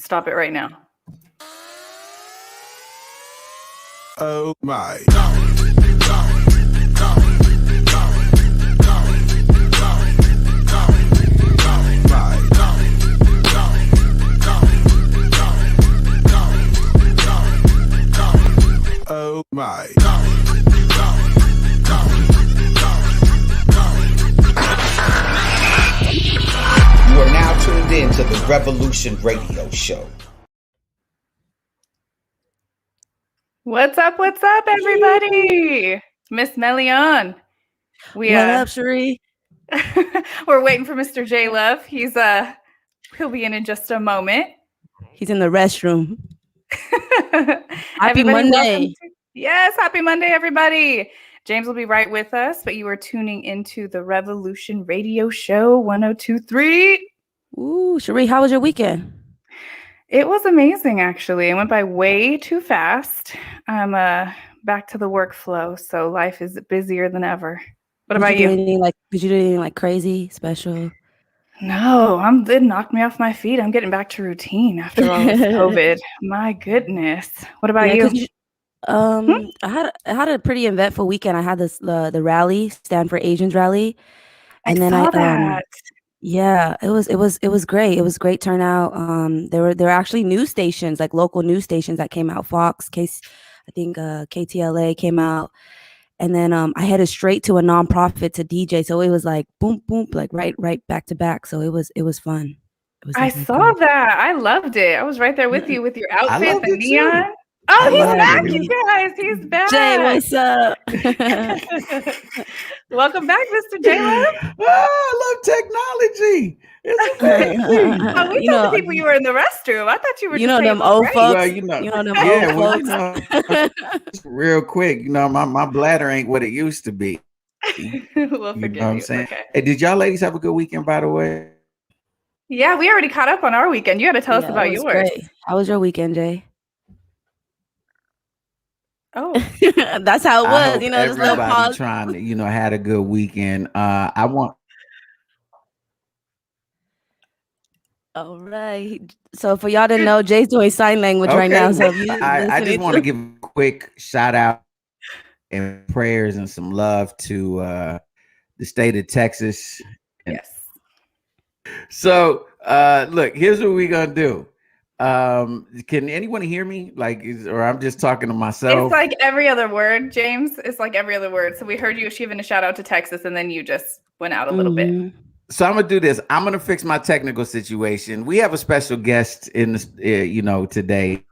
Stop it right now. Oh my. Oh my. You are now tuned in to the Revolution Radio Show. What's up, everybody? Miss Melion. What up, Cherie? We're waiting for Mr. J Love. He'll be in just a moment. He's in the restroom. Happy Everybody, Monday. Yes, happy Monday, everybody. James will be right with us, but you are tuning into the Revolution Radio Show 102.3. Ooh, Cherie, how was your weekend? It was amazing, actually. It went by way too fast. I'm back to the workflow, so life is busier than ever. What about you? Did you do anything like crazy, special? No, it knocked me off my feet. I'm getting back to routine after all this COVID. My goodness. What about you? I had a pretty eventful weekend. I had the rally, Stand for Asians rally, and then I saw that. Yeah, it was great. It was great turnout. There were actually news stations, like local news stations that came out. Fox, I think KTLA came out, and then I headed straight to a nonprofit to DJ. So it was like boom, boom, like right back to back. So it was fun. I saw that. I loved it. I was right there with you with your outfit, the neon. Oh, he's back, you guys. He's back. Jay, what's up? Welcome back, Mr. J Love. I love technology. It's amazing. Oh, we told the people you were in the restroom. I thought you were. Them old folks. Well, old folks. Real quick, my bladder ain't what it used to be. We'll forgive you. Know what I'm saying? Okay. Hey, did y'all ladies have a good weekend, by the way? Yeah, we already caught up on our weekend. You got to tell us about yours. Great. How was your weekend, Jay? Oh, that's how it was. Everybody trying to, had a good weekend. All right. So for y'all to know, Jay's doing sign language right now. So I just want to give a quick shout out and prayers and some love to the state of Texas. Yes. So look, here's what we're gonna do. Can anyone hear me? Or I'm just talking to myself? It's like every other word, James. It's like every other word. So we heard you giving a shout out to Texas, and then you just went out a little bit. So I'm gonna do this. I'm gonna fix my technical situation. We have a special guest in this, today.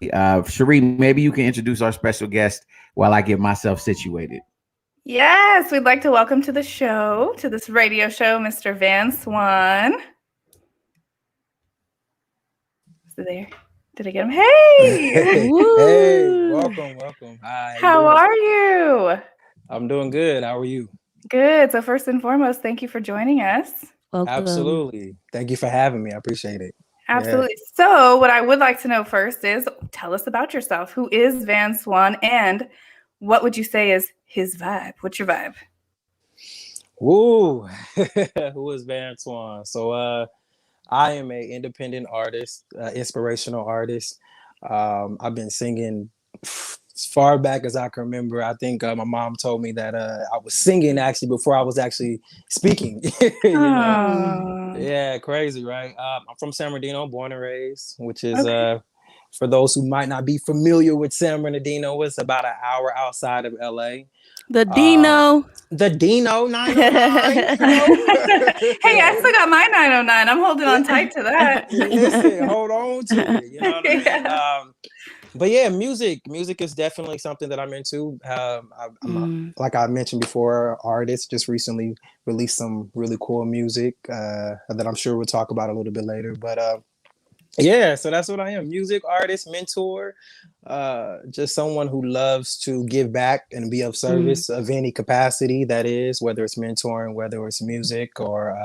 Cherie, maybe you can introduce our special guest while I get myself situated. Yes, we'd like to welcome to the show, to this radio show, Mr. Van Swan. Is there? Did I get him? Hey! Hey, welcome. Hi. How are you? I'm doing good. How are you? Good. So first and foremost, thank you for joining us. Welcome. Absolutely. Thank you for having me. I appreciate it. Absolutely. Yeah. So what I would like to know first is, tell us about yourself. Who is Van Swan, and what would you say is his vibe? What's your vibe? Woo! Who is Van Swan? So I am an independent artist, inspirational artist. I've been singing as far back as I can remember. I think my mom told me that I was singing actually before I was actually speaking. Yeah, crazy, right? I'm from San Bernardino, born and raised, which is for those who might not be familiar with San Bernardino, it's about an hour outside of LA. The Dino 909. Hey, I still got my 909. I'm holding on tight to that. Listen, hold on to it. You know what I mean? But yeah, music is definitely something that I'm into. I'm like I mentioned before, artist, just recently released some really cool music that I'm sure we'll talk about a little bit later. But yeah, so that's what I am. Music artist, mentor, just someone who loves to give back and be of service of any capacity, that is, whether it's mentoring, whether it's music, or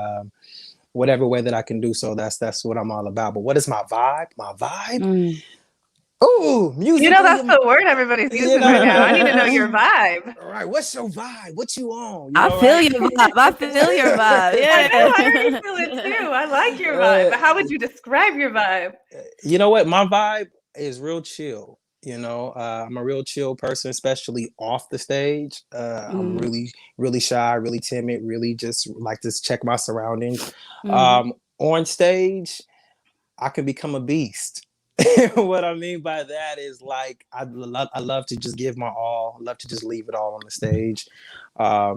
whatever way that I can do so. That's what I'm all about. But what is my vibe? My vibe? Oh, musically. You know, that's the word everybody's using right now. I need to know your vibe. All right, what's your vibe? What you on? I feel your vibe. I feel your vibe. Yeah. I know, I already feel it too. I like your vibe. But how would you describe your vibe? You know what? My vibe is real chill. I'm a real chill person, especially off the stage. I'm really, really shy, really timid, really just like to check my surroundings. On stage, I can become a beast. What I mean by that is like I love to just give my all. I love to just leave it all on the stage. But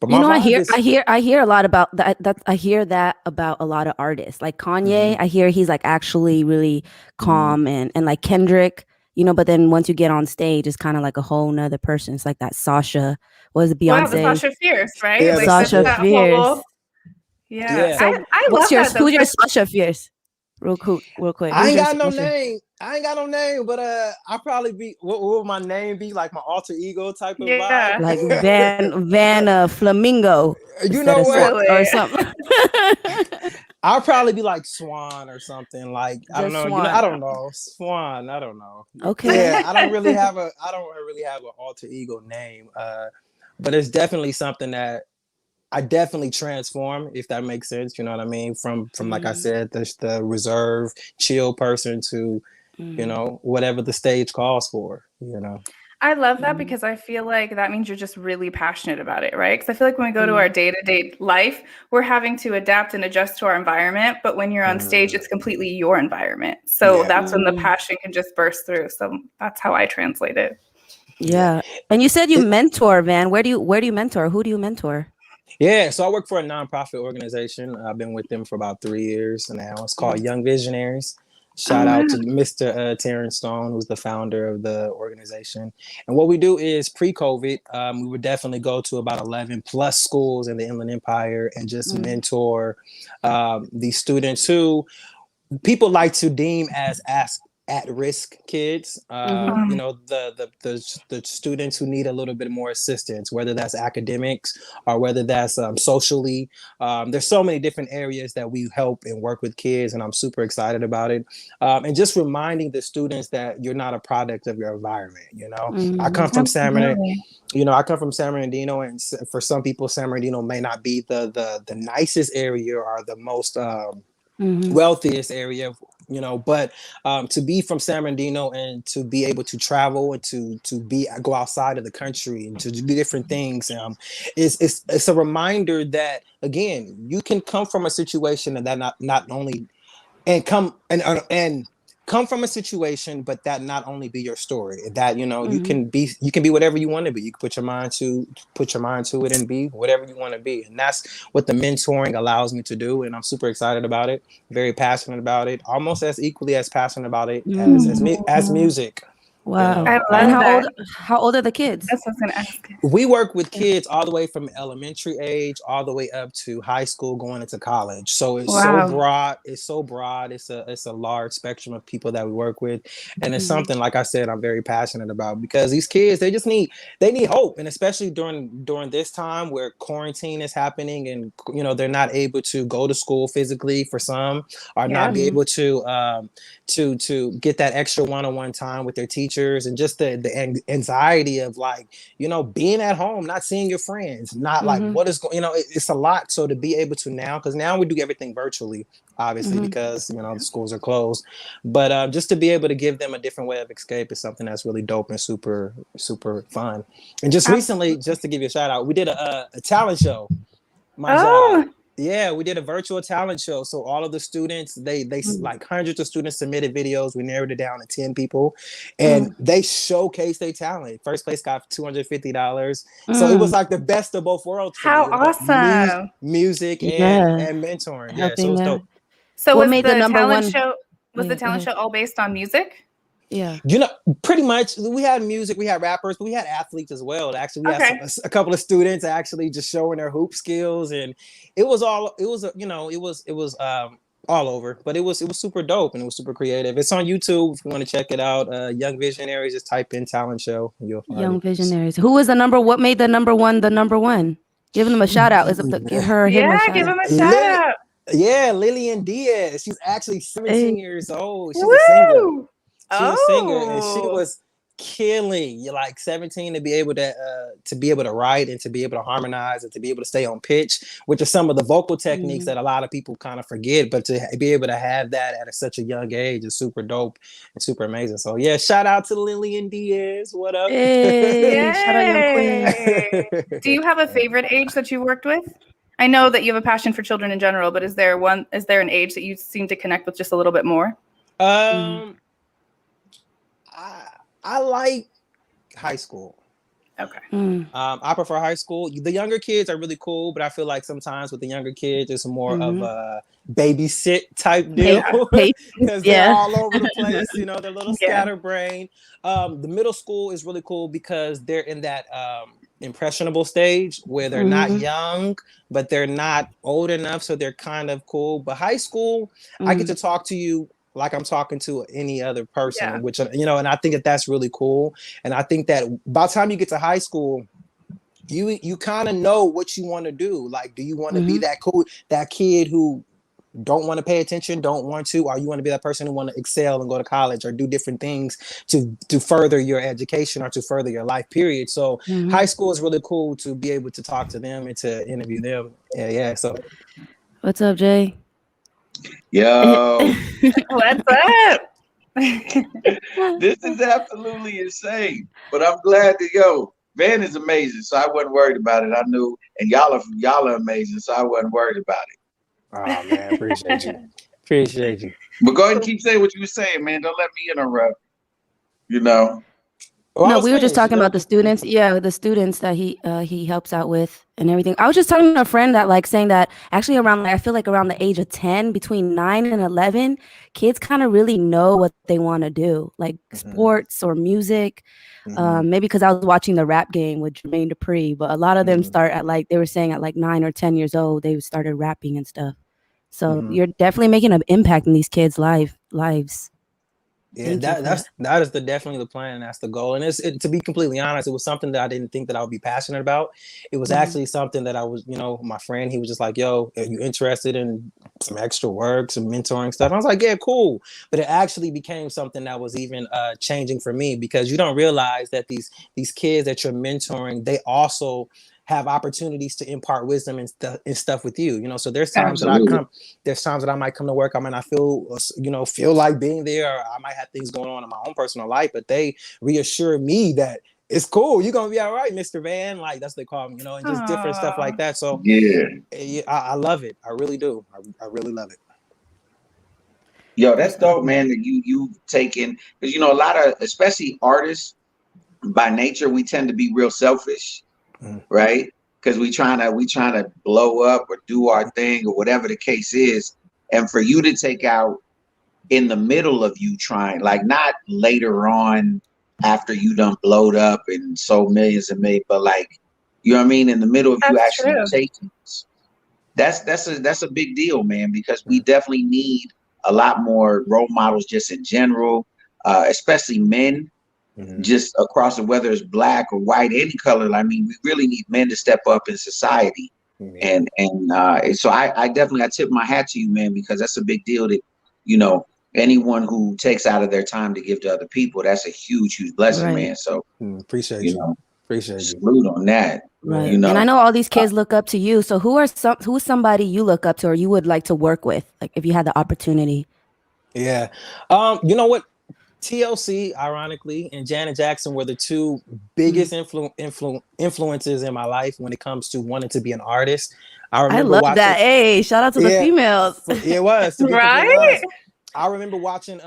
my I hear a lot about that. I hear that about a lot of artists, like Kanye. I hear he's like actually really calm and like Kendrick. But then once you get on stage, it's kind of like a whole nother person. It's like that Sasha. What is it, Beyonce? Wow, the Sasha Fierce, right? Yeah, like Sasha Fierce. Yeah. So I love that. Who's your Sasha Fierce? Real quick. I ain't got no name. But I'll probably be. What would my name be? Like my alter ego type of vibe. Like Van Flamingo. You know what? Or something. I'll probably be like Swan or something. Like I don't know. Swan. I don't know. Swan. I don't know. Okay. Yeah, I don't really have an alter ego name. But it's definitely something that I definitely transform, if that makes sense. You know what I mean? From like I said, the reserved, chill person to, whatever the stage calls for. I love that because I feel like that means you're just really passionate about it, right? Because I feel like when we go to our day-to-day life, we're having to adapt and adjust to our environment. But when you're on stage, it's completely your environment. So that's when the passion can just burst through. So that's how I translate it. Yeah. And you said you mentor, Van. Where do you mentor? Who do you mentor? Yeah, so I work for a nonprofit organization. I've been with them for about 3 years now. It's called Young Visionaries. Shout out to Mr. Terrence Stone, who's the founder of the organization. And what we do is pre-COVID, we would definitely go to about 11 plus schools in the Inland Empire and just mentor these students who people like to deem as at-risk kids, the students who need a little bit more assistance, whether that's academics or whether that's socially. There's so many different areas that we help and work with kids, and I'm super excited about it. And just reminding the students that you're not a product of your environment. I come from San Bernardino, and for some people, San Bernardino may not be the nicest area or the most wealthiest area, but to be from San Bernardino and to be able to travel and to go outside of the country and to do different things, it's a reminder that again, you can come from a situation and that not only and come from a situation, but that not only be your story, that you can be whatever you want to be. You can put your mind to it and be whatever you want to be. And that's what the mentoring allows me to do. And I'm super excited about it, very passionate about it, almost as equally as passionate about it as music. Wow. I love and that. How old are the kids? That's what I was going to ask. We work with kids all the way from elementary age all the way up to high school going into college. So it's so broad. It's so broad. It's a large spectrum of people that we work with. And it's something, like I said, I'm very passionate about because these kids, they need hope. And especially during this time where quarantine is happening and, they're not able to go to school physically for some, or not be able to get that extra one-on-one time with their teachers, and just the anxiety of like, being at home, not seeing your friends, not like what is going, it's a lot. So to be able to because now we do everything virtually, obviously, because, the schools are closed, but just to be able to give them a different way of escape is something that's really dope and super, super fun. And just recently, just to give you a shout out, we did a talent show. My job. Yeah, we did a virtual talent show. So all of the students, they like hundreds of students submitted videos. We narrowed it down to 10 people and they showcased their talent. First place got $250. So it was like the best of both worlds. How awesome. Music and mentoring. Yeah, so it was dope. So what made the talent show? Was the talent show all based on music? Yeah. Pretty much we had music, we had rappers, but we had athletes as well. Actually, we had a couple of students actually just showing their hoop skills, and it was all over, but it was super dope and it was super creative. It's on YouTube if you want to check it out. Young Visionaries, just type in talent show and you'll find Young Visionaries. Who was what made the number one? Give them a shout out. Give him a shout out. Yeah, Lillian Diaz. She's actually 17 years old. She's a singer. She's a singer, and she Oh. was killing. You're like 17 to be able to write and to be able to harmonize and to be able to stay on pitch, which are some of the vocal techniques that a lot of people kind of forget. But to be able to have that at such a young age is super dope and super amazing. So yeah, shout out to Lillian Diaz. What up? Hey, shout out Young Queen. Yay! Do you have a favorite age that you worked with? I know that you have a passion for children in general, but is there an age that you seem to connect with just a little bit more? I like high school. Okay. I prefer high school. The younger kids are really cool, but I feel like sometimes with the younger kids, it's more of a babysit type deal because they're all over the place. You know, they're a little scatterbrained. The middle school is really cool because they're in that impressionable stage where they're not young, but they're not old enough, so they're kind of cool. But high school, I get to talk to you like I'm talking to any other person, which, you know, and I think that that's really cool. And I think that by the time you get to high school, you kind of know what you want to do. Like, do you want to be that kid who don't want to pay attention, don't want to, or you want to be that person who want to excel and go to college or do different things to further your education or to further your life period. So high school is really cool to be able to talk to them and to interview them. Yeah. So what's up, Jay? Yo, What's up? this is absolutely insane. But I'm glad that Van is amazing, so I wasn't worried about it. I knew, and y'all are amazing, so I wasn't worried about it. Oh man, appreciate you. Appreciate you. But go ahead and keep saying what you were saying, man. Don't let me interrupt. You know. Well, no, we were just talking about the students. Yeah, the students that he helps out with and everything. I was just talking to a friend that saying that actually around I feel like around the age of 10, between 9 and 11, kids kind of really know what they want to do, like sports or music. Maybe because I was watching the Rap Game with Jermaine Dupri, but a lot of them start at they were saying at 9 or 10 years old, they started rapping and stuff. So you're definitely making an impact in these kids' lives. Yeah, that is definitely the plan, and that's the goal. And to be completely honest, it was something that I didn't think that I would be passionate about. It was actually something that I was, my friend, he was just like, "Yo, are you interested in some extra work, some mentoring stuff?" And I was like, "Yeah, cool." But it actually became something that was even changing for me, because you don't realize that these kids that you're mentoring, they also have opportunities to impart wisdom and stuff with you, so there's times that I might come to work, I might not feel like being there, or I might have things going on in my own personal life, but they reassure me that it's cool, you're gonna be all right, Mr. Van, like that's what they call me, and just different stuff like that. So I love it. I really do. I really love it. Yo, that's dope, man, that you've taken, because a lot of, especially artists, by nature, we tend to be real selfish. Right, because we trying to blow up or do our thing or whatever the case is, and for you to take out in the middle of you trying, like not later on after you done blowed up and sold millions and made, but like, you know what I mean, in the middle of you actually taking this, that's a big deal, man, because we definitely need a lot more role models just in general, especially men. Just across the, whether it's black or white, any color. I mean, we really need men to step up in society, and so I definitely tip my hat to you, man, because that's a big deal. That anyone who takes out of their time to give to other people, that's a huge blessing, man. So appreciate you. Salute on that. Right. And I know all these kids look up to you. So who's somebody you look up to or you would like to work with, like if you had the opportunity? Yeah. You know what? TLC, ironically, and Janet Jackson were the two biggest influences in my life when it comes to wanting to be an artist. I love that. Hey, shout out to the females. It was right. I remember watching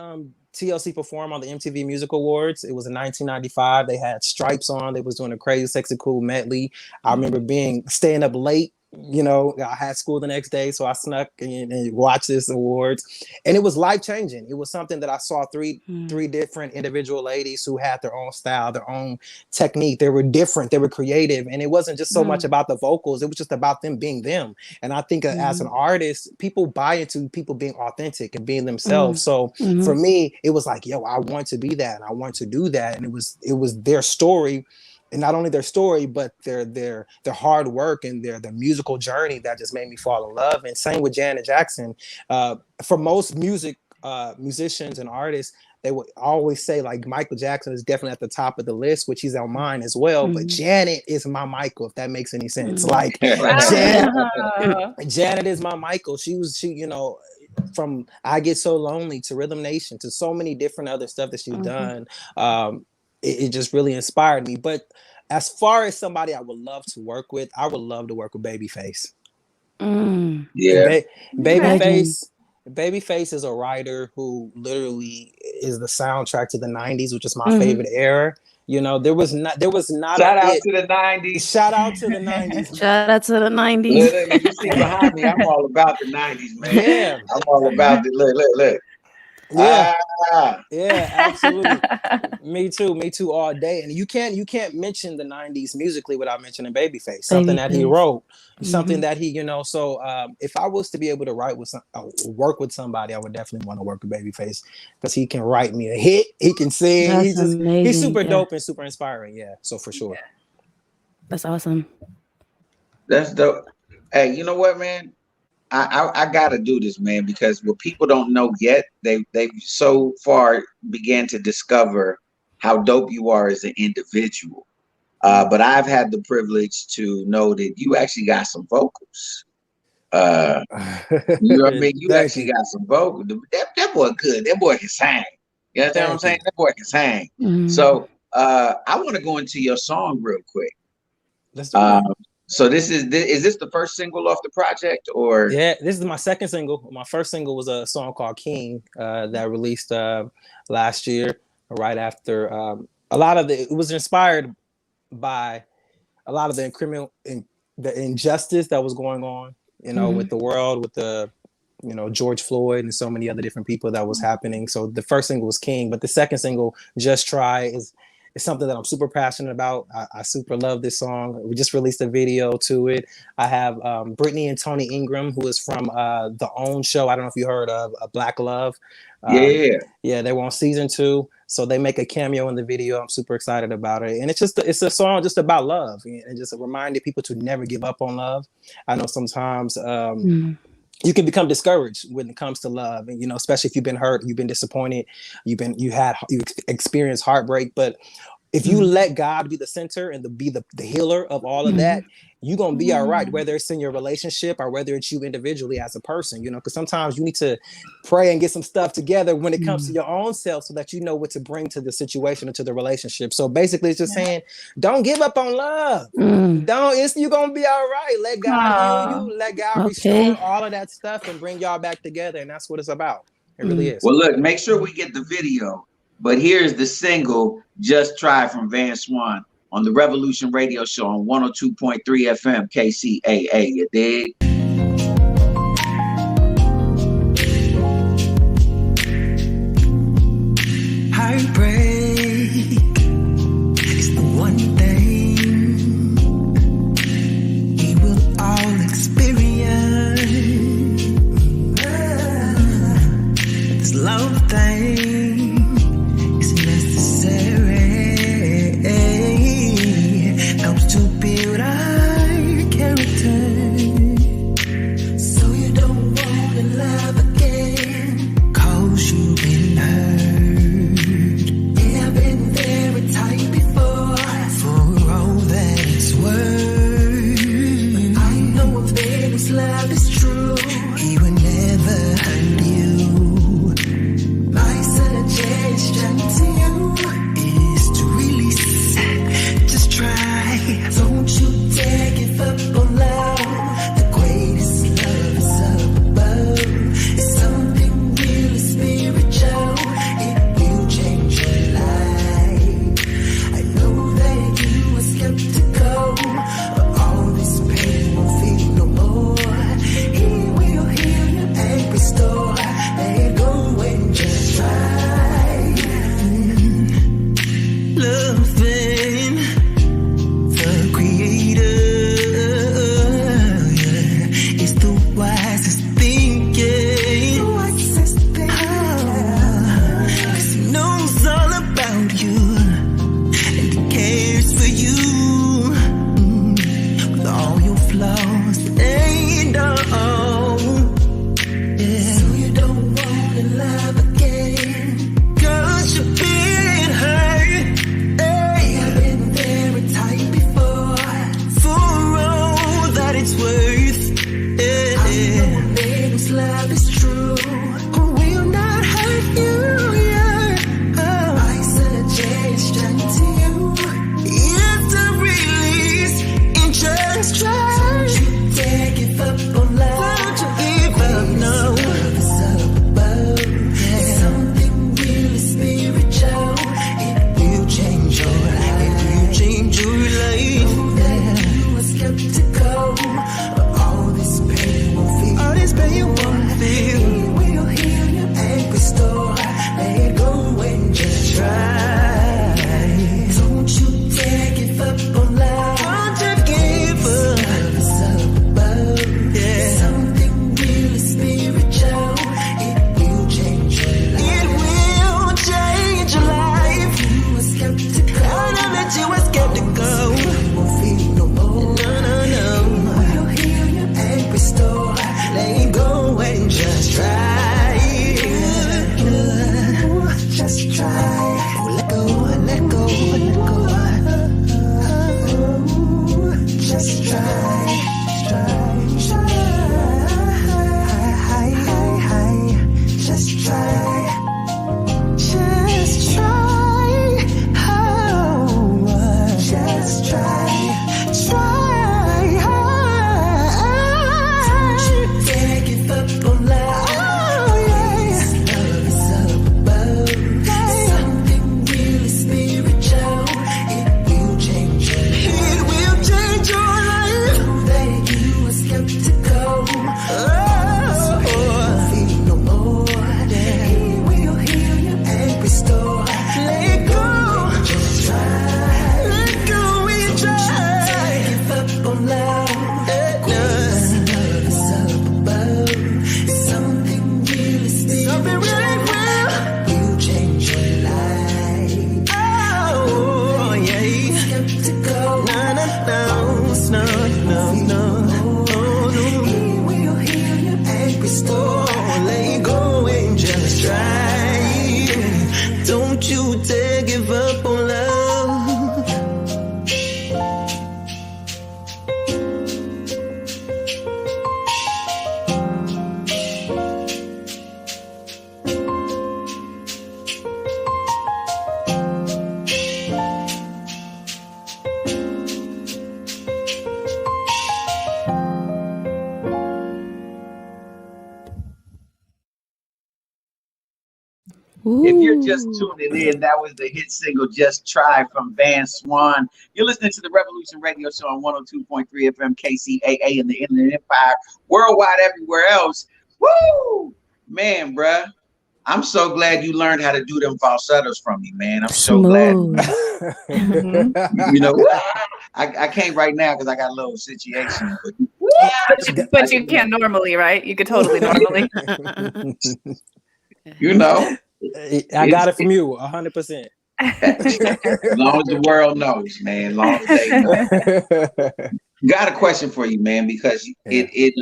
TLC perform on the MTV Music Awards. It was in 1995. They had stripes on. They was doing a Crazy Sexy Cool medley. I remember staying up late. I had school the next day, so I snuck and watched this awards, and it was life-changing. It was something that I saw three different individual ladies who had their own style, their own technique. They were different, they were creative, and it wasn't just so much about the vocals, it was just about them being them. And I think as an artist, people buy into people being authentic and being themselves. So for me, it was like, yo, I want to be that, and I want to do that. And it was their story. And not only their story, but their hard work and their musical journey that just made me fall in love. And same with Janet Jackson. For most musicians and artists, they would always say like Michael Jackson is definitely at the top of the list, which he's on mine as well. But Janet is my Michael, if that makes any sense. Like Janet is my Michael. She, you know, from I Get So Lonely to Rhythm Nation to so many different other stuff that she's done. It just really inspired me. But as far as somebody I would love to work with, I would love to work with Babyface. Babyface is a writer who literally is the soundtrack to the 90s, which is my favorite era. You know, there was not shout out to the 90s. Shout out to the 90s. Shout out to the 90s. You see behind me, I'm all about the 90s, man. Yeah. I'm all about it. Look. Yeah. Yeah, absolutely. Me too all day. And you can't mention the 90s musically without mentioning Babyface. Something that he wrote, something that he, you know, so if I was to be able to work with somebody, I would definitely want to work with Babyface because he can write me a hit, he can sing, he's super dope and super inspiring. Yeah, so for sure. That's awesome. That's dope. Hey, you know what, man? I gotta do this, man, because what people don't know yet, they've so far began to discover how dope you are as an individual. But I've had the privilege to know that you actually got some vocals. You know what I mean? You actually got some vocals. That boy good. That boy can sing. You understand what I'm saying? That boy can sing. So I want to go into your song real quick. Let's do it. So is this the first single off the project, or? Yeah, this is my second single. My first single was a song called King that released last year, right after it was inspired by a lot of the injustice that was going on, you know, with the world, with the, you know, George Floyd and so many other different people that was happening. So the first single was King, but the second single, Just Try, is something that I'm super passionate about. I super love this song. We just released a video to it. I have Brittany and Tony Ingram, who is from The Own Show. I don't know if you heard of Black Love. Yeah, they were on season 2. So they make a cameo in the video. I'm super excited about it. And it's a song just about love and just a reminder people to never give up on love. I know sometimes you can become discouraged when it comes to love, and, you know, especially if you've been hurt, you've been disappointed, you experienced heartbreak. But if you let God be the center and be the healer of all of that, you're going to be all right, whether it's in your relationship or whether it's you individually as a person, you know, because sometimes you need to pray and get some stuff together when it comes to your own self so that you know what to bring to the situation or to the relationship. So basically it's just saying, don't give up on love. You're going to be all right. Let God heal you. Let God restore all of that stuff and bring y'all back together. And that's what it's about. It really is. Well, look, make sure we get the video. But here's the single, Just Try, from Van Swan on the Revolution Radio Show on 102.3 FM KCAA. You dig? Heartbreak is the one thing we will all experience. This love thing is necessary. Helps to build our character. let go, just try, just try, oh, just try. Don't you give up on love. Love is up above. Something really spiritual. It will change your life. It will change your life. Know that you are skeptical. So feel no more. He will heal you and restore. Let go. Just try. Let go and try. Give up on love. Love is up above. Something really spiritual. Will change your life. Oh, yeah. Skeptical. No. He will heal you and restore. Let go and just try. Don't you dare give up on love. If you're just tuning in, that was the hit single Just Try from Van Swan. You're listening to the Revolution Radio Show on 102.3 FM KCAA in the Inland Empire, worldwide, everywhere else. Woo! Man, bruh, I'm so glad you learned how to do them falsettos from me, man. I'm so glad. You know, I can't right now because I got a little situation. But you can normally, right? You could totally normally. You know. I got it from you 100%. As long as the world knows, man. As long as they know. Got a question for you, man, because it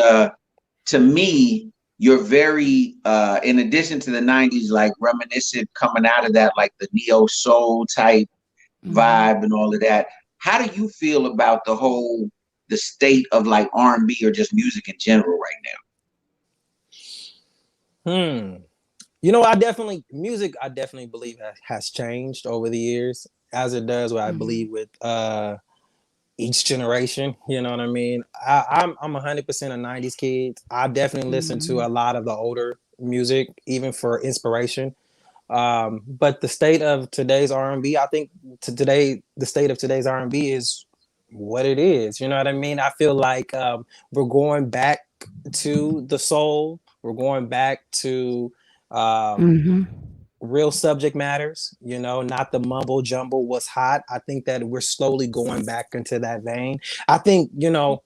to me, you're very in addition to the 90s, like reminiscent coming out of that, like the neo soul type vibe and all of that. How do you feel about the state of like R&B or just music in general right now? You know, I definitely believe has changed over the years, as it does what I believe with each generation. You know what I mean? I'm 100% a 90s kid. I definitely listen to a lot of the older music, even for inspiration. But the state of today's R&B, I think the state of today's R&B is what it is. You know what I mean? I feel like we're going back to the soul. We're going back to real subject matters, you know, not the mumbo jumbo what's hot. I think that we're slowly going back into that vein. I think, you know,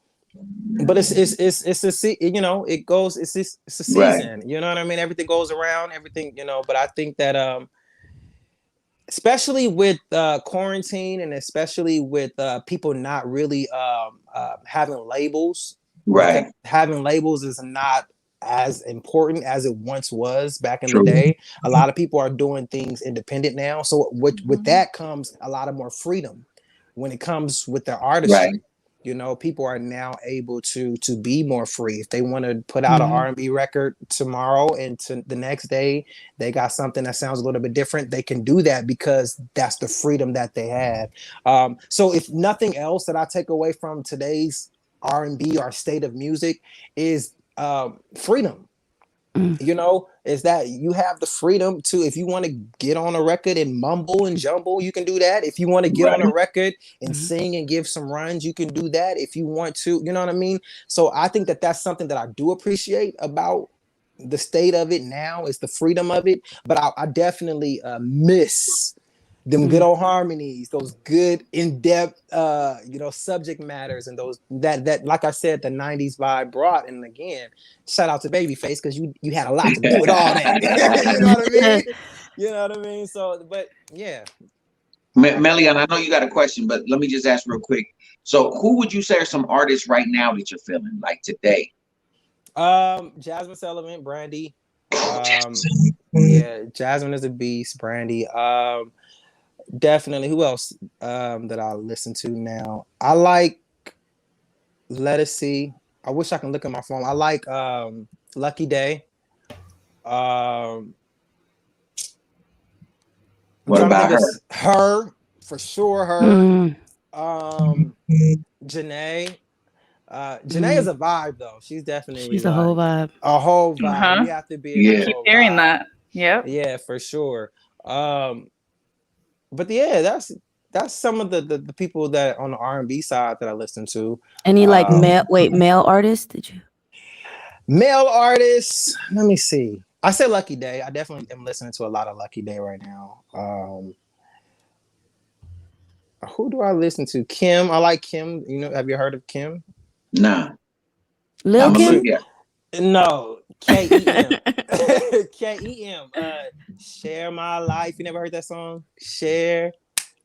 but it's a, you know, it's a season, right. You know what I mean? Everything goes around, everything, you know, but I think that especially with quarantine and especially with people not really having labels, right? Having labels is not as important as it once was back in the day. A lot of people are doing things independent now. So with that comes a lot of more freedom when it comes with their artistry. Right. You know, people are now able to be more free. If they want to put out an R&B record tomorrow and the next day they got something that sounds a little bit different, they can do that because that's the freedom that they have. So if nothing else that I take away from today's R&B or state of music is freedom. You know, is that you have the freedom to, if you want to get on a record and mumble and jumble, you can do that. If you want to get on a record and sing and give some runs, you can do that if you want to, you know what I mean? So I think that that's something that I do appreciate about the state of it now, is the freedom of it. But I definitely miss them good old harmonies, those good in-depth you know, subject matters, and those that like I said, the 90s vibe brought. And again, shout out to Babyface, because you had a lot to do with all that. You know what I mean? You know what I mean? So, but yeah. Melian, I know you got a question, but let me just ask real quick. So who would you say are some artists right now that you're feeling like today? Jasmine Sullivan, Brandy. Yeah, Jasmine is a beast, Brandy. definitely. Who else that I listen to now? I like. Let us see. I wish I can look at my phone. I like Lucky Day. I'm What trying to about think her? of her for sure. Her. Mm, Janae. Janae is a vibe though. She's definitely she's a whole like vibe. a whole vibe. Uh-huh. You have to be in I the Yeah. keep whole hearing vibe. that. Yep. Yeah, for sure. But yeah, that's some of the people that on the R&B side that I listen to. Any like Um, male artists? Did you? Male artists. Let me see. I say Lucky Day. I definitely am listening to a lot of Lucky Day right now. Who do I listen to? Kim. I like Kim. You know, have you heard of Kim? Nah. Lil I'm a Kim? look at. No, Kem. Kem. Share my life. You never heard that song? Share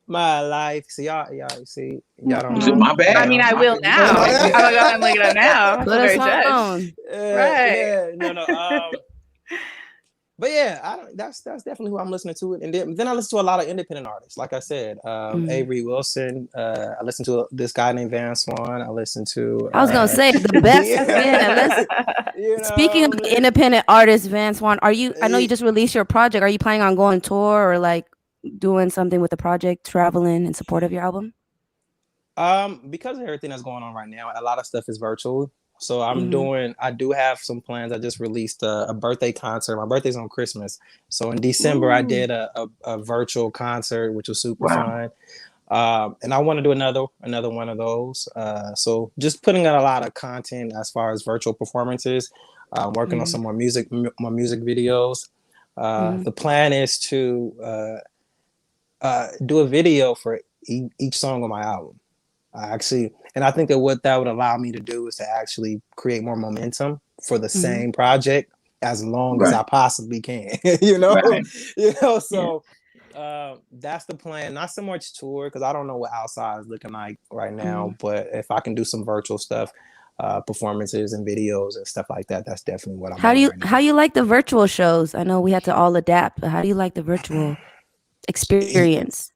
my life. See y'all see y'all don't Is it know. my bad? I mean, I will now. I'm gonna go ahead and look it up now. Put That's us very judge. on. Right. Yeah, no. But yeah, that's definitely who I'm listening to. And then I listen to a lot of independent artists. Like I said, Avery Wilson. I listen to this guy named Van Swan. I listen to. I was gonna say the best. Yeah. Speaking of independent artists, Van Swan, are you? I know you just released your project. Are you planning on going tour or like doing something with the project, traveling in support of your album? Because of everything that's going on right now, a lot of stuff is virtual. So I do have some plans. I just released a birthday concert. My birthday's on Christmas. So in December, I did a virtual concert, which was super fun. And I want to do another one of those. So just putting out a lot of content as far as virtual performances, working on some more music videos. The plan is to do a video for each song on my album. And I think that what that would allow me to do is to actually create more momentum for the same project as long as I possibly can. So that's the plan. Not so much tour because I don't know what outside is looking like right now, but if I can do some virtual stuff, performances and videos and stuff like that, that's definitely what I'm doing. How you like the virtual shows? I know we had to all adapt, but how do you like the virtual experience?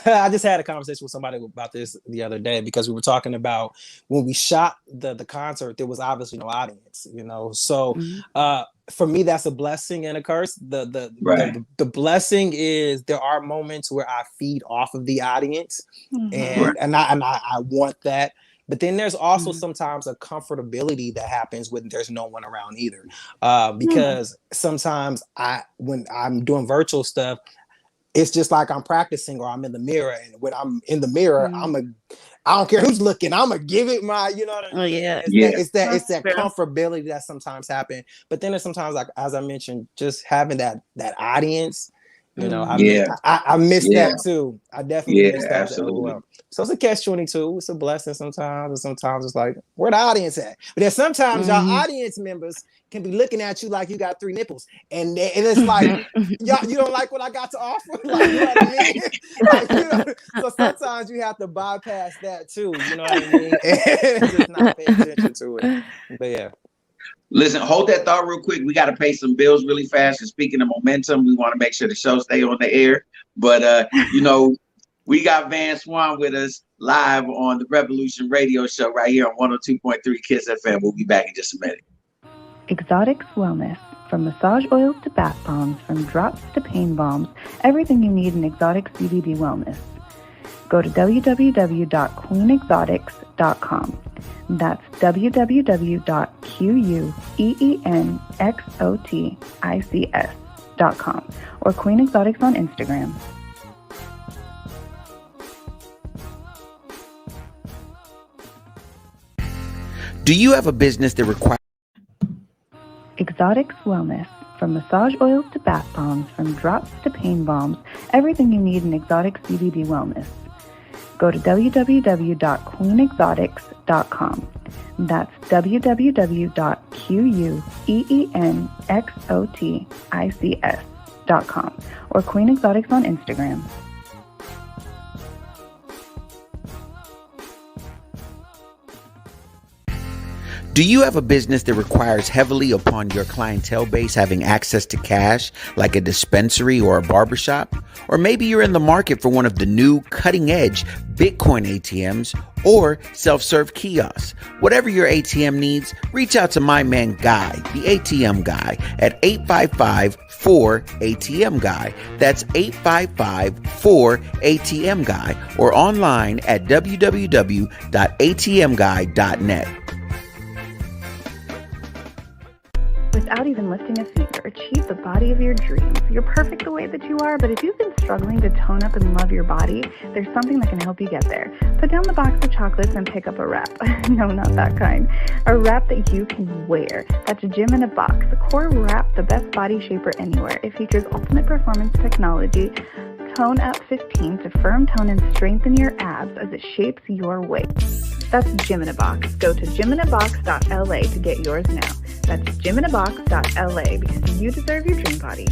I just had a conversation with somebody about this the other day because we were talking about when we shot the concert, there was obviously no audience, So for me, that's a blessing and a curse. The blessing is there are moments where I feed off of the audience, and I want that. But then there's also sometimes a comfortability that happens when there's no one around either, because sometimes when I'm doing virtual stuff, it's just like I'm practicing or I'm in the mirror. And when I'm in the mirror, I don't care who's looking. I'm going to give it my, you know what I mean? Oh, yeah. It's that comfortability that sometimes happens. But then there's sometimes, like, as I mentioned, just having that audience, I miss that too. I definitely miss that as well. So it's a catch-22. It's a blessing sometimes. And sometimes it's like, where the audience at? But then sometimes y'all audience members can be looking at you like you got 3 nipples. And it's like, y'all, you don't like what I got to offer? Like, you know what I mean? So sometimes you have to bypass that too. You know what I mean? And just not pay attention to it. But yeah. Listen, hold that thought real quick. We got to pay some bills really fast. And speaking of momentum, we want to make sure the show stay on the air. But, we got Van Swan with us live on the Revolution Radio Show right here on 102.3 Kiss FM. We'll be back in just a minute. Exotics Wellness. From massage oils to bath bombs, from drops to pain bombs, everything you need in exotic CBD wellness. Go to www.queenexotics.com. That's www.queenexotics.com or Queen Exotics on Instagram. Do you have a business that requires Exotics Wellness. From massage oils to bath bombs, from drops to pain bombs, everything you need in exotic CBD wellness. Go to www.queenexotics.com. That's www.queenexotics.com or Queen Exotics on Instagram. Do you have a business that requires heavily upon your clientele base having access to cash, like a dispensary or a barbershop? Or maybe you're in the market for one of the new cutting-edge Bitcoin ATMs or self-serve kiosks. Whatever your ATM needs, reach out to my man Guy, the ATM Guy, at 855-4ATM-GUY. That's 855-4ATM-GUY, or online at www.atmguy.net. Without even lifting a finger, achieve the body of your dreams. You're perfect the way that you are, but if you've been struggling to tone up and love your body, there's something that can help you get there. Put down the box of chocolates and pick up a wrap. No, not that kind. A wrap that you can wear. That's Gym in a Box. The Core Wrap, the best body shaper anywhere. It features ultimate performance technology, Tone Up 15 to firm tone and strengthen your abs as it shapes your waist. That's Gym in a Box. Go to gyminabox.la to get yours now. That's gyminabox.la because you deserve your dream body.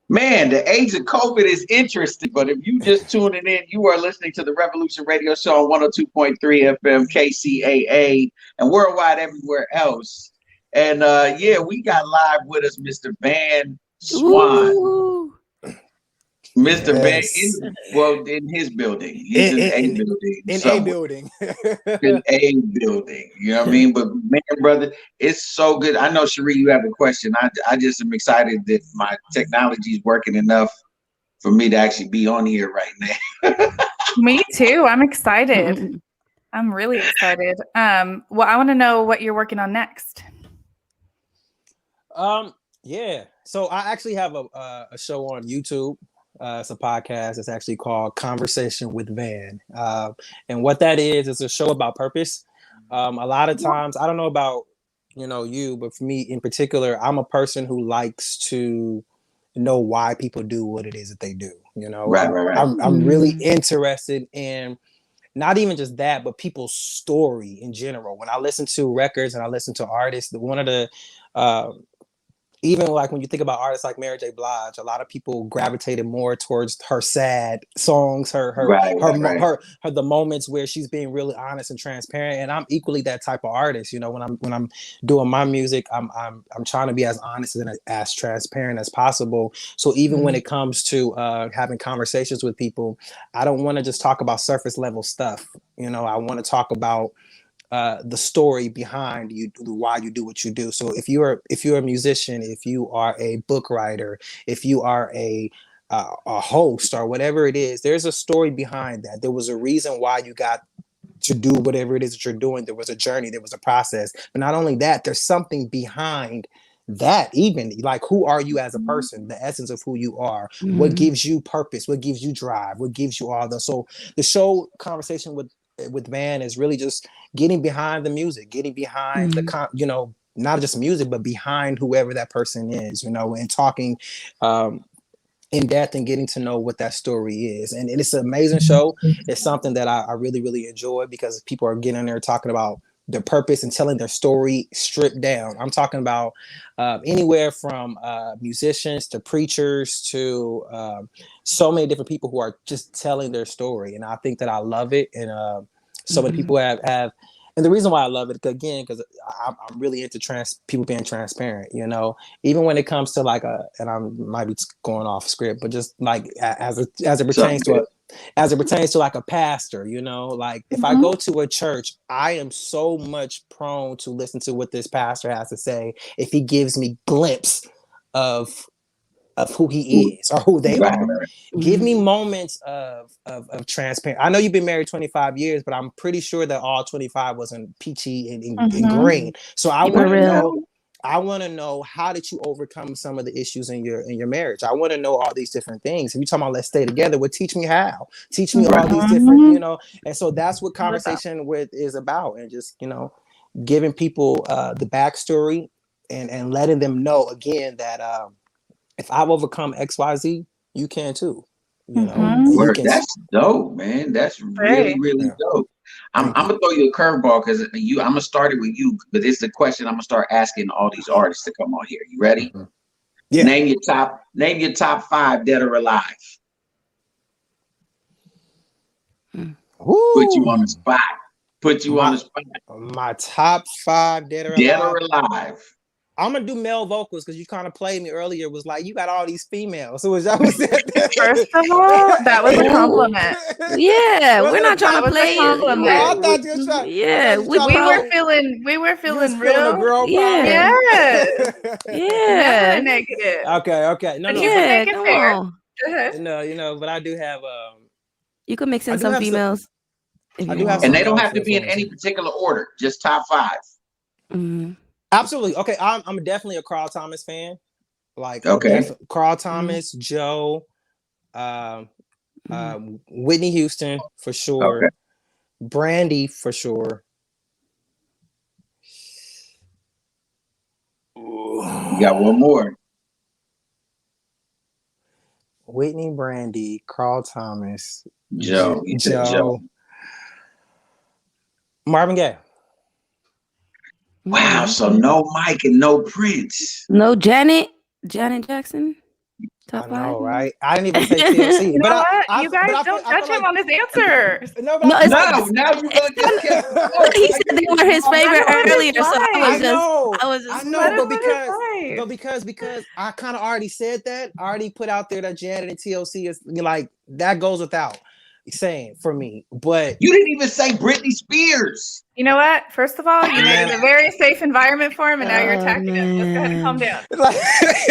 Man, the age of COVID is interesting, but if you just tuning in, you are listening to the Revolution Radio Show on 102.3 FM KCAA and worldwide everywhere else. And yeah, we got live with us Mr. Van Swan. Ooh. Mr. Yes. Van, in his building. He's in a building. In somewhere. a building. In a building. You know what I mean? But man, brother, it's so good. I know, Cherie, you have a question. I just am excited that my technology is working enough for me to actually be on here right now. Me too. I'm excited. I'm really excited. Well, I want to know what you're working on next. Yeah. So I actually have a show on YouTube. It's a podcast. It's actually called Conversation with Van. And what that is a show about purpose. A lot of times, I don't know about, you, but for me in particular, I'm a person who likes to know why people do what it is that they do. Right. I'm really interested in not even just that, but people's story in general. When I listen to records and I listen to artists, one of the even like when you think about artists like Mary J. Blige, a lot of people gravitated more towards her sad songs, her the moments where she's being really honest and transparent. And I'm equally that type of artist. When I'm doing my music, I'm trying to be as honest and as transparent as possible. So even when it comes to having conversations with people, I don't want to just talk about surface level stuff. I want to talk about the story behind you, why you do what you do. So if you're a musician, if you are a book writer, if you are a host or whatever it is, there's a story behind that. There was a reason why you got to do whatever it is that you're doing. There was a journey, there was a process. But not only that, there's something behind that, even like who are you as a person, the essence of who you are, what gives you purpose, what gives you drive, what gives you all the. So the show Conversation with Van is really just getting behind the music, getting behind the not just music, but behind whoever that person is, and talking in depth and getting to know what that story is. And it's an amazing show. It's something that I really, really enjoy because people are getting in there talking about their purpose and telling their story stripped down. I'm talking about anywhere from musicians to preachers to so many different people who are just telling their story. And I think that I love it. And so many people have, and the reason why I love it, again, because I'm really into people being transparent, even when it comes to like and I might be going off script, but just like as it pertains to like a pastor, like if I go to a church, I am so much prone to listen to what this pastor has to say if he gives me glimpse of who he is or who they are. Give me moments of transparent. I know you've been married 25 years, but I'm pretty sure that all 25 wasn't peachy and green. So I want to know how did you overcome some of the issues in your marriage? I want to know all these different things. If you talking about let's stay together, well, teach me how. Teach me all these different, and so that's what Conversation with is about, and just giving people the backstory and letting them know again that if I've overcome XYZ, you can too. That's dope, man. That's really, really dope. I'm gonna throw you a curveball because I'm gonna start it with you, but it's the question I'm gonna start asking all these artists to come on here. You ready? Yeah. Name your top 5 dead or alive. Put you on Woo! the spot. Put you on the spot. My top 5 dead or Dead alive. or alive. I'm gonna do male vocals because you kind of played me earlier. Was like you got all these females. So was that that? First of all, that was a compliment. Yeah, Was we're it not trying That to was a play. compliment. I thought you were trying. I Yeah, thought you were trying We to were play. feeling You was feeling real. the girl Yeah. power. Yes. Never Yeah, a negative. Okay. No, But no. you can yeah. make it Come fair. on, Go ahead. No, but I do have you can mix I in do some have some. females if I you do have want. And some they don't male have to be in any influences. particular order, just top 5. Mhm. Absolutely. Okay, I'm definitely a Carl Thomas fan. Like Okay. Carl Thomas, Joe, um, Whitney Houston for sure, Okay. Brandy for sure. You got one more. Whitney, Brandy, Carl Thomas, Joe. You said Joe. Joe, Marvin Gaye. Wow. So no Mike and no Prince. No Janet Jackson. Top I 5. know, right? I didn't even say TLC, You but know what? You guys but don't I judge feel him on his answers. no, No, it's No, now you gonna just get he said they were his favorite Let him earlier, so live. I was just I know, Let him but live his life. because I kind of already said that, I already put out there that Janet and TLC is like that goes without saying for me. But You didn't even say Britney Spears. You know what? First of all, you made it a very safe environment for him, and now you're attacking him. Let's go ahead and calm down.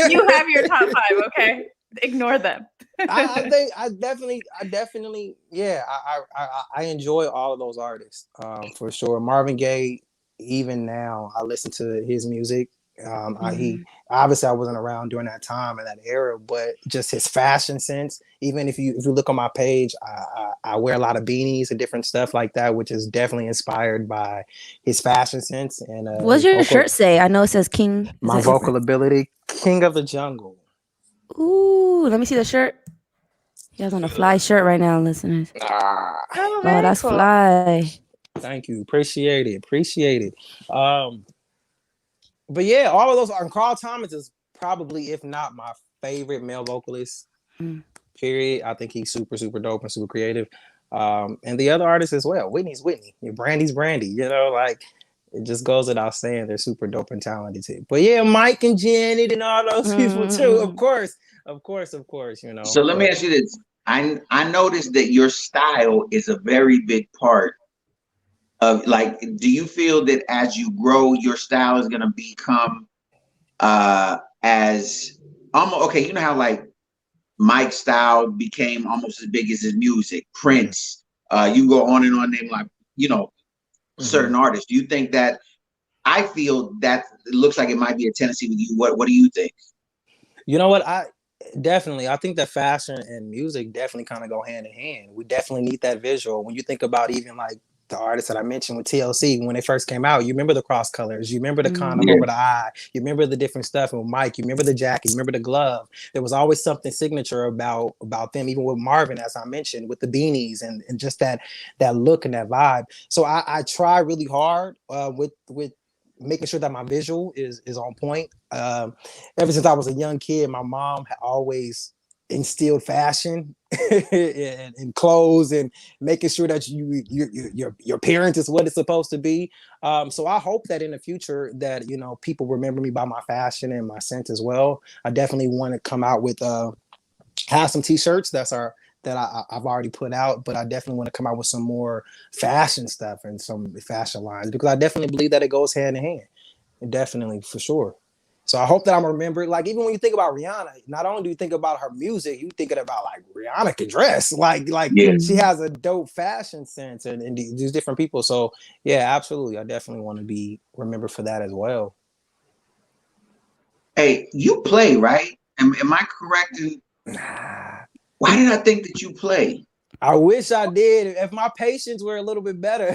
You have your top 5, okay? Ignore them. I think I definitely, yeah. I enjoy all of those artists, for sure. Marvin Gaye, even now, I listen to his music. He obviously I wasn't around during that time and that era, but just his fashion sense. Even if you look on my page, I wear a lot of beanies and different stuff like that, which is definitely inspired by his fashion sense. And What's your shirt say? I know it says King. My vocal ability, King of the Jungle. Ooh, let me see the shirt. You guys on a fly shirt right now, listeners. Oh, that's cool. fly. Thank you. Appreciate it. But yeah, all of those are Carl Thomas is probably, if not my favorite male vocalist. Period. I think he's super, super dope and super creative. And the other artists as well. Whitney's Whitney. Brandy's Brandy. You know, like it just goes without saying they're super dope and talented too. But yeah, Mike and Janet and all those people too. Of course. You know. So let me ask you this. I noticed that your style is a very big part of, like, do you feel that as you grow, your style is gonna become as almost okay, you know how like Mike's style became almost as big as his music, Prince, you go on and on, name like, you know, certain artists. Do you think that I feel that it looks like it might be a tendency with you? What do you think? You know what? I think that fashion and music definitely kind of go hand in hand. We definitely need that visual. When you think about even like the artists that I mentioned with TLC, when they first came out, you remember the cross colors, you remember the condom over the eye, you remember the different stuff. And with Mike, you remember the jacket, you remember the glove. There was always something signature about them, even with Marvin, as I mentioned, with the beanies and just that look and that vibe. So I try really hard with making sure that my visual is on point. Ever since I was a young kid, my mom had always instilled fashion and clothes and making sure that your appearance is what it's supposed to be. So I hope that in the future that, you know, people remember me by my fashion and my scent as well. I definitely want to come out with have some t-shirts that I've already put out, but I definitely want to come out with some more fashion stuff and some fashion lines, because I definitely believe that it goes hand in hand. Definitely, for sure. So I hope that I'm remembered. Like, even when you think about Rihanna, not only do you think about her music, you thinking about like Rihanna can dress, like she has a dope fashion sense and these different people. So yeah, absolutely. I definitely want to be remembered for that as well. Hey, you play, right? Am I correct in why did I think that you play? I wish I did. If my patience were a little bit better.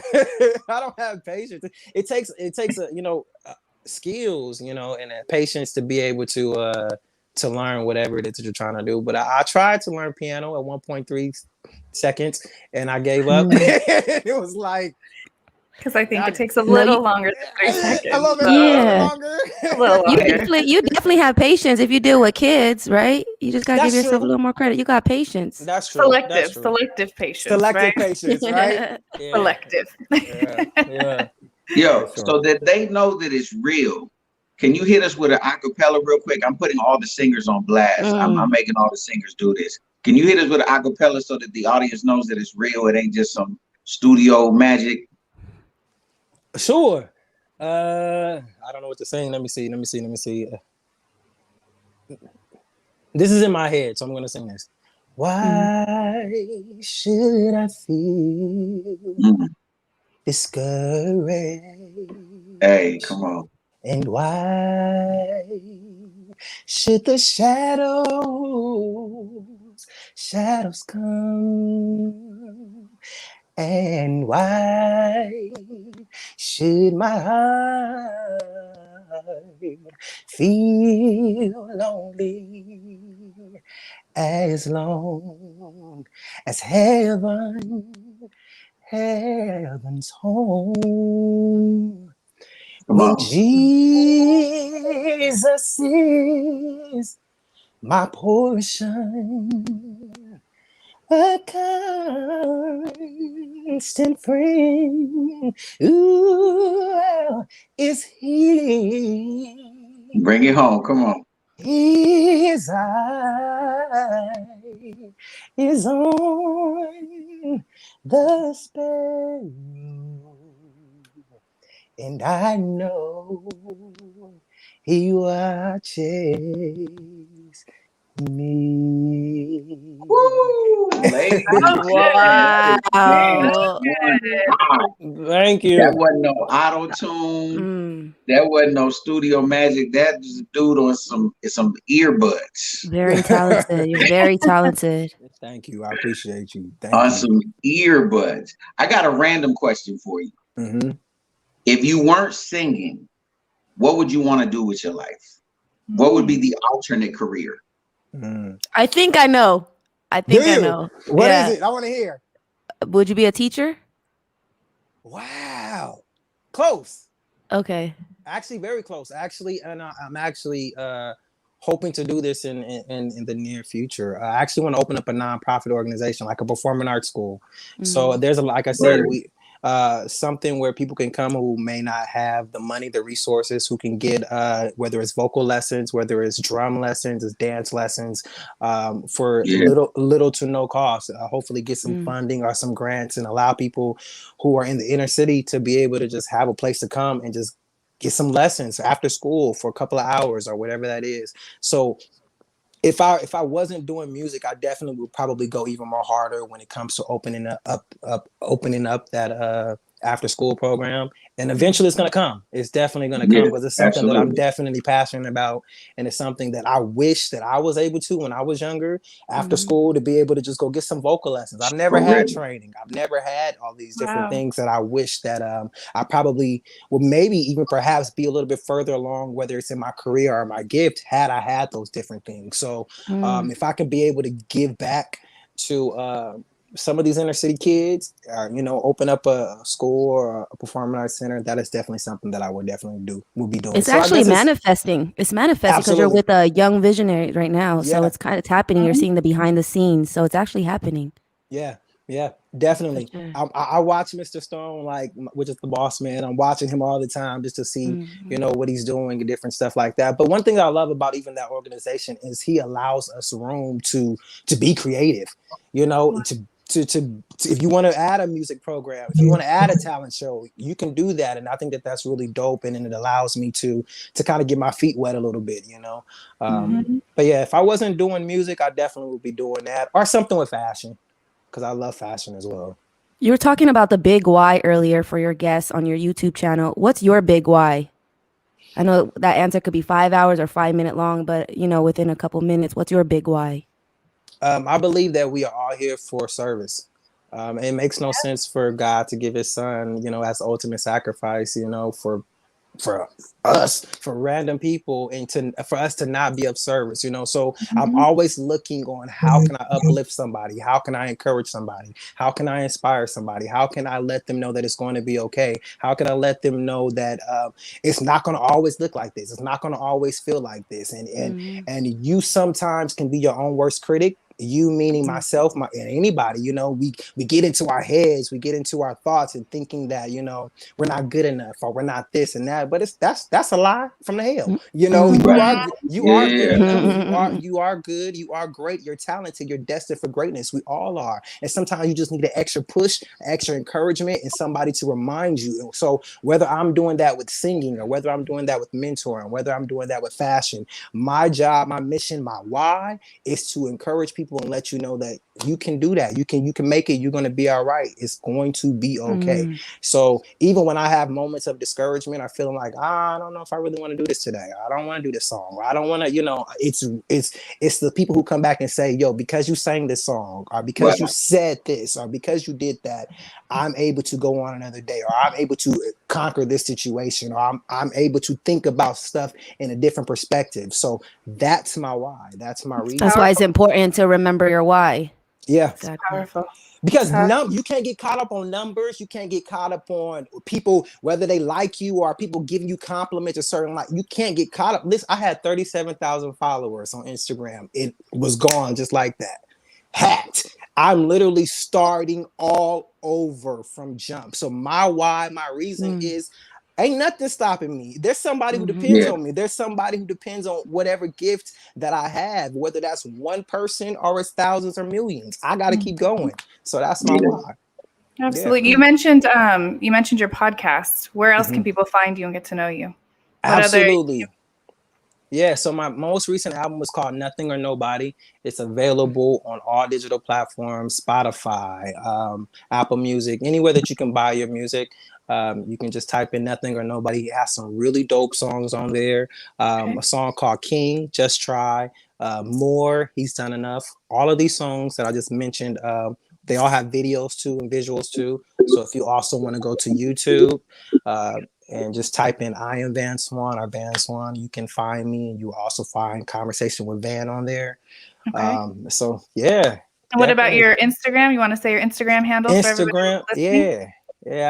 I don't have patience. It takes skills, you know, and patience to be able to learn whatever it is that you're trying to do. But I tried to learn piano at 1.3 seconds and I gave up. It was like Because I think it takes a little longer than 3 seconds. A little bit Yeah. longer. A little longer. You definitely have patience if you deal with kids, right? You just gotta That's give yourself true. a little more credit. You got patience. That's true. That's true. Selective patience, Selective right? patience, right? Yeah. Selective. Yeah. Yo, For sure. so that they know that it's real. Can you hit us with an acapella real quick? I'm putting all the singers on blast. I'm making all the singers do this. Can you hit us with an acapella so that the audience knows that it's real? It ain't just some studio magic. Sure. I don't know what to sing. Let me see. This is in my head, so I'm gonna sing this. Why should I feel discouraged? Hey, come on. And why should the shadows come? And why should my heart feel lonely as long as heaven's home? Come When on. Jesus is my portion, a constant friend, ooh, is he. Bring it home. Come on. His eye is on the sparrow, and I know he watches me. Woo! Ladies and Wow. Thank you. that wasn't no auto tune. That wasn't no studio magic. That was a dude on some earbuds. Very talented. You're very talented. Thank you. I appreciate you. Thank On you. some earbuds. I got a random question for you. Mm-hmm. If you weren't singing, what would you want to do with your life? What would be the alternate career? I think I know. I know. What is it? I want to hear. Would you be a teacher? Wow. Close. Okay. Actually, very close. Actually, and I'm actually hoping to do this in the near future. I actually want to open up a nonprofit organization, like a performing arts school. So there's like I said, something where people can come who may not have the money, the resources, who can get whether it's vocal lessons, whether it's drum lessons, it's dance lessons, for little to no cost. Hopefully get some funding or some grants and allow people who are in the inner city to be able to just have a place to come and just get some lessons after school for a couple of hours or whatever that is. So if I wasn't doing music, I definitely would probably go even more harder when it comes to opening up that after school program. And eventually it's going to come. It's definitely going to come because it's something that I'm definitely passionate about. And it's something that I wish that I was able to when I was younger after school, to be able to just go get some vocal lessons. I've never had training. I've never had all these different things that I wish that I probably would maybe even perhaps be a little bit further along, whether it's in my career or my gift, had I had those different things. So if I can be able to give back to some of these inner city kids, open up a school or a performing arts center, that is definitely something that I would be doing. It's actually manifesting. It's manifesting because you're with a young visionary right now. So it's happening. You're seeing the behind the scenes. So it's actually happening. Yeah, definitely. I watch Mr. Stone, which is the boss man. I'm watching him all the time just to see, what he's doing and different stuff like that. But one thing that I love about even that organization is he allows us room to be creative, to if you want to add a music program, if you want to add a talent show, you can do that. And I think that that's really dope. And it allows me to kind of get my feet wet a little bit, But yeah, if I wasn't doing music, I definitely would be doing that or something with fashion, because I love fashion as well. You were talking about the big why earlier for your guests on your YouTube channel. What's your big why? I know that answer could be 5 hours or 5 minute long, but within a couple minutes, what's your big why? I believe that we are all here for service. It makes no sense for God to give his son, as the ultimate sacrifice, us, for random people, and for us to not be of service, you know. So I'm always looking on how can I uplift somebody, how can I encourage somebody, how can I inspire somebody, how can I let them know that it's going to be okay, how can I let them know that it's not going to always look like this, it's not going to always feel like this, and you sometimes can be your own worst critic. You meaning myself, and anybody, you know, we get into our heads, we get into our thoughts and thinking that, you know, we're not good enough or we're not this and that, but that's a lie from the hell. You know, you are good enough, you are good, you are great, you're talented, you're destined for greatness. We all are. And sometimes you just need an extra push, extra encouragement, and somebody to remind you. So whether I'm doing that with singing, or whether I'm doing that with mentoring, whether I'm doing that with fashion, my job, my mission, my why is to encourage people and let you know that you can do that. You can make it. You're going to be all right. It's going to be okay. So even when I have moments of discouragement, I feel like, I don't know if I really want to do this today. I don't want to do this song. I don't want to, you know, it's the people who come back and say, yo, because you sang this song, or because you said this, or because you did that, I'm able to go on another day, or I'm able to conquer this situation, or I'm able to think about stuff in a different perspective. So that's my why. That's my reason. That's why it's important to remember your why. Yeah. Exactly. Powerful. Because you can't get caught up on numbers. You can't get caught up on people, whether they like you or people giving you compliments or certain, like, you can't get caught up. Listen, I had 37,000 followers on Instagram. It was gone just like that. Hacked. I'm literally starting all over from jump. So my why, my reason is, ain't nothing stopping me. There's somebody who depends on me. There's somebody who depends on whatever gift that I have, whether that's one person or it's thousands or millions. I got to keep going. So that's my why. Absolutely. You mentioned your podcast. Where else can people find you and get to know you? Absolutely. Yeah, so my most recent album was called Nothing or Nobody. It's available on all digital platforms, Spotify, Apple Music, anywhere that you can buy your music. You can just type in Nothing or Nobody. It has some really dope songs on there. A song called King, Just Try, More, He's Done Enough. All of these songs that I just mentioned, they all have videos too and visuals too. So if you also want to go to YouTube, and just type in I am Van Swan or Van Swan, you can find me, and you also find Conversation with Van on there. So yeah. And what about your Instagram? You want to say your Instagram handle? Instagram, yeah,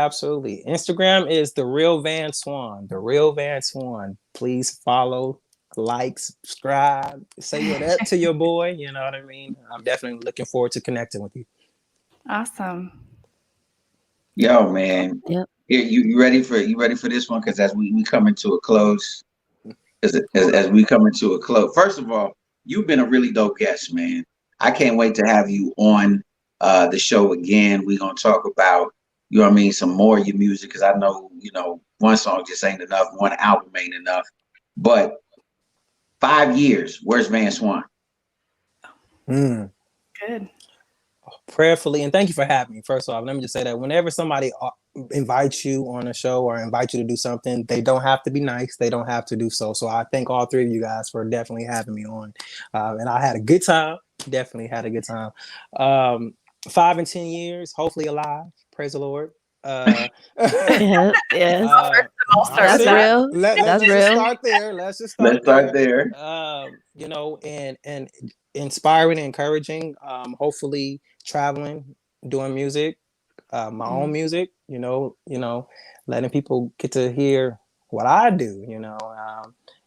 absolutely. Instagram is The Real Van Swan. The Real Van Swan. Please follow, like, subscribe, say what up to your boy. You know what I mean? I'm definitely looking forward to connecting with you. Awesome. Yo, man. Yep. You ready for this one? Because as we come into a close, as we come into a close, first of all, you've been a really dope guest, man. I can't wait to have you on the show again. We're gonna talk about, you know what I mean, some more of your music, because I know, you know, one song just ain't enough, one album ain't enough. But 5 years, where's Van Swan? Good. Prayerfully, and thank you for having me. First off, let me just say that whenever somebody invites you on a show or invite you to do something, they don't have to be nice. They don't have to do so. So I thank all three of you guys for definitely having me on. And I had a good time. Definitely had a good time. 5 and 10 years, hopefully alive. Praise the Lord. Yes. That's real. Let's just start there. Let's start there. You know, and inspiring and encouraging. Hopefully traveling, doing music, my own music. You know, letting people get to hear what I do. You know,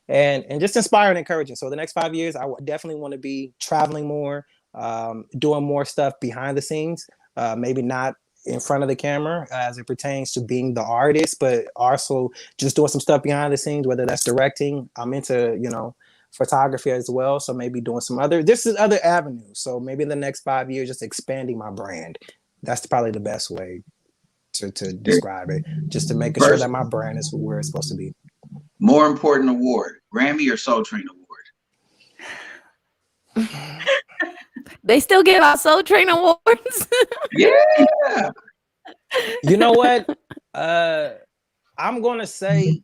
and just inspiring and encouraging. So the next 5 years, I definitely want to be traveling more, doing more stuff behind the scenes. Maybe not in front of the camera as it pertains to being the artist, but also just doing some stuff behind the scenes, whether that's directing. I'm into, you know, photography as well. So maybe doing some other avenues. So maybe in the next 5 years, just expanding my brand. That's probably the best way to describe it. Just to make sure that my brand is where it's supposed to be. More important award, Grammy or Soul Train Award? They still give out Soul Train awards. Yeah. You know what? I'm only gonna say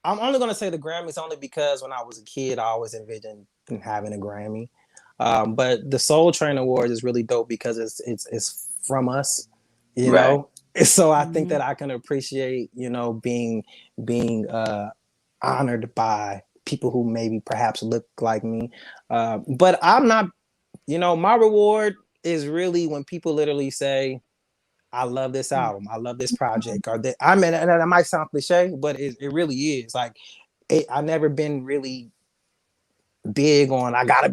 the Grammys only because when I was a kid, I always envisioned having a Grammy. But the Soul Train Awards is really dope because it's from us, you know. So I think that I can appreciate, you know, being honored by people who maybe perhaps look like me. But I'm not, you know, my reward is really when people literally say, I love this album, I love this project, or that I mean, and that might sound cliche, but it really is. Like, I never been really big on I gotta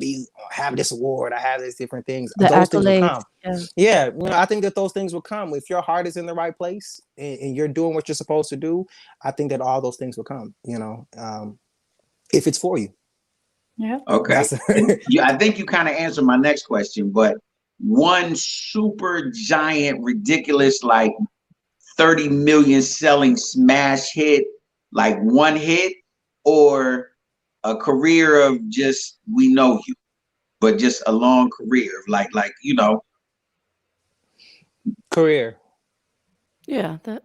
have this award, I have these different things. The Those things will accolades. come. Yeah, you know, I think that those things will come if your heart is in the right place and you're doing what you're supposed to do. I think that all those things will come. You know, if it's for you. Yeah. Okay. Yeah, I think you kind of answered my next question, but one super giant, ridiculous, like 30 million selling smash hit, like one hit, or a career of just we know you, but just a long career of like you know, career. Yeah. That.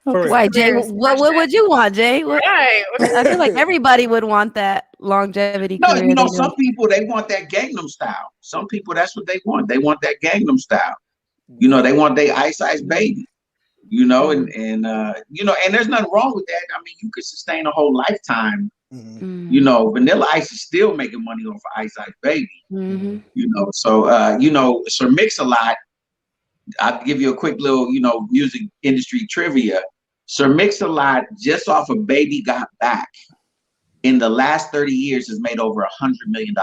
For Why, real. Jay? What would you want, Jay? Right. I feel like everybody would want that longevity no, career. you know, some people they want that Gangnam style. Some people that's what they want. They want that Gangnam style. You know, they want their Ice Ice Baby. You know, and you know, and there's nothing wrong with that. I mean, you could sustain a whole lifetime. You know, Vanilla Ice is still making money off of Ice Ice Baby. You know, so you know, Sir Mix-a-Lot. I'll give you a quick little, you know, music industry trivia. Sir Mix-a-Lot, just off of Baby Got Back, in the last 30 years has made over $100 million.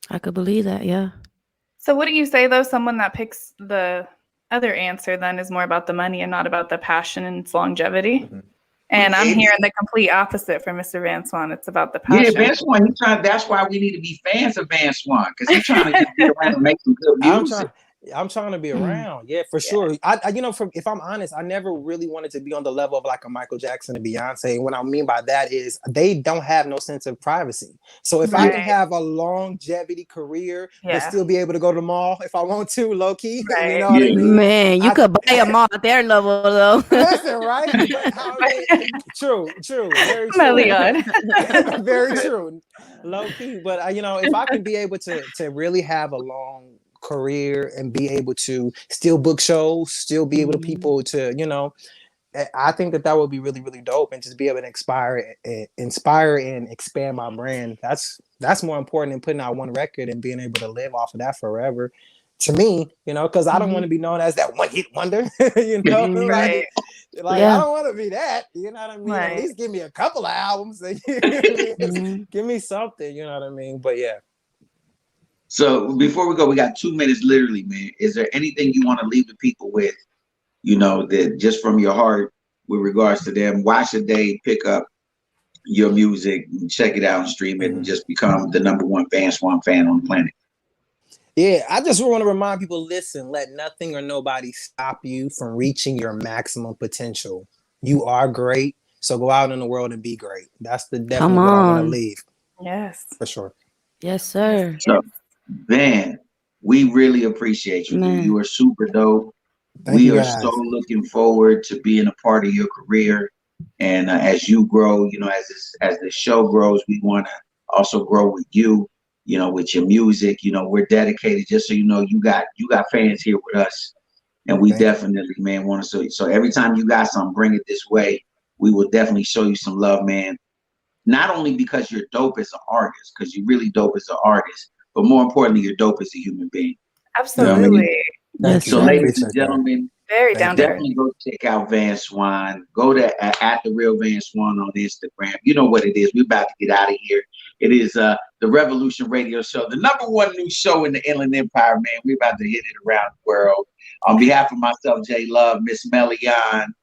I could believe that, yeah. So what do you say though? Someone that picks the other answer then is more about the money and not about the passion and its longevity. And I'm hearing the complete opposite from Mr. Van Swan. It's about the passion. Yeah, Van Swan, that's why we need to be fans of Van Swan, because he's trying to just get around and make some good music. I'm trying to be around, yeah, for sure. I you know, if I'm honest, I never really wanted to be on the level of like a Michael Jackson and Beyonce. And what I mean by that is they don't have no sense of privacy. So if I can have a longevity career, but still be able to go to the mall if I want to, low key, you know what I mean? Man, you could buy a mall at their level though. Listen, right? True, very true. Very true, low key. But you know, if I can be able to really have a long career and be able to still book shows, still be able to people to, you know, I think that would be really, really dope, and just be able to inspire and expand my brand. That's more important than putting out one record and being able to live off of that forever. To me, you know, because I don't want to be known as that one hit wonder. You know, like I don't want to be that. You know what I mean? At least give me a couple of albums. Give me something. You know what I mean? But yeah. So before we go, we got 2 minutes literally, man. Is there anything you want to leave the people with, you know, that just from your heart with regards to them? Why should they pick up your music and check it out and stream it and just become the #1 Van Swan fan on the planet? Yeah, I just want to remind people, listen, let nothing or nobody stop you from reaching your maximum potential. You are great. So go out in the world and be great. That's definitely what I want to leave. Yes. For sure. Yes, sir. So, Van, we really appreciate you. You are super dope. We are so looking forward to being a part of your career. And as you grow, you know, as the show grows, we want to also grow with you, you know, with your music. You know, we're dedicated, just so you know, you got fans here with us. And we definitely, man, want to. So every time you got something, bring it this way. We will definitely show you some love, man. Not only because you're dope as an artist, because you're really dope as an artist, but more importantly, you're dope as a human being. Absolutely. You know what I mean? So, ladies and gentlemen, very down to earth. Definitely go check out Van Swan. Go to at the real Van Swan on Instagram. You know what it is. We're about to get out of here. It is the Revolution Radio Show, the #1 new show in the Inland Empire, man. We're about to hit it around the world. On behalf of myself, Jay Love, Miss Melian,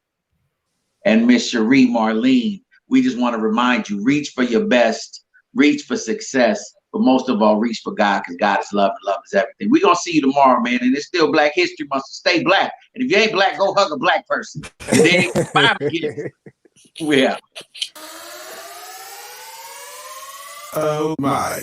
and Miss Cherie Marlene, we just want to remind you, reach for your best, reach for success, but most of all, reach for God, because God is love and love is everything. We're going to see you tomorrow, man, and it's still Black History Month, so stay black. And if you ain't black, go hug a black person. And then, bye, yeah. Oh my.